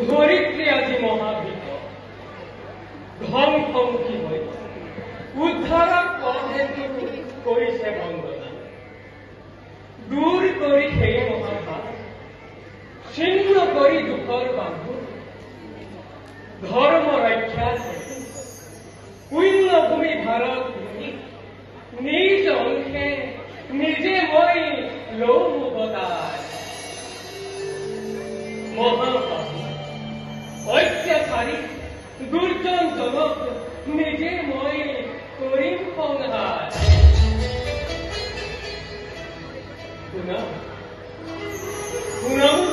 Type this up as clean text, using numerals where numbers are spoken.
ধৰিত্ৰী আজি মহাভীত ধ্বংসমুখী হৈ উদ্ধাৰক পথেতু কৰিছে বন্দনা দূৰ কৰি সেই মহাভাৱ ছিন্ন কৰি দুখৰ বান্ধু ধৰ্ম ৰক্ষাৰ পুণ্যভূমি ভাৰত নিজ অংশে নিজে মই লওঁ অৱতাৰ মহাপাপী অত্যাচাৰী দুৰ্জনজনক নিজে মই কৰিম সংহাৰ শুনা শুনাও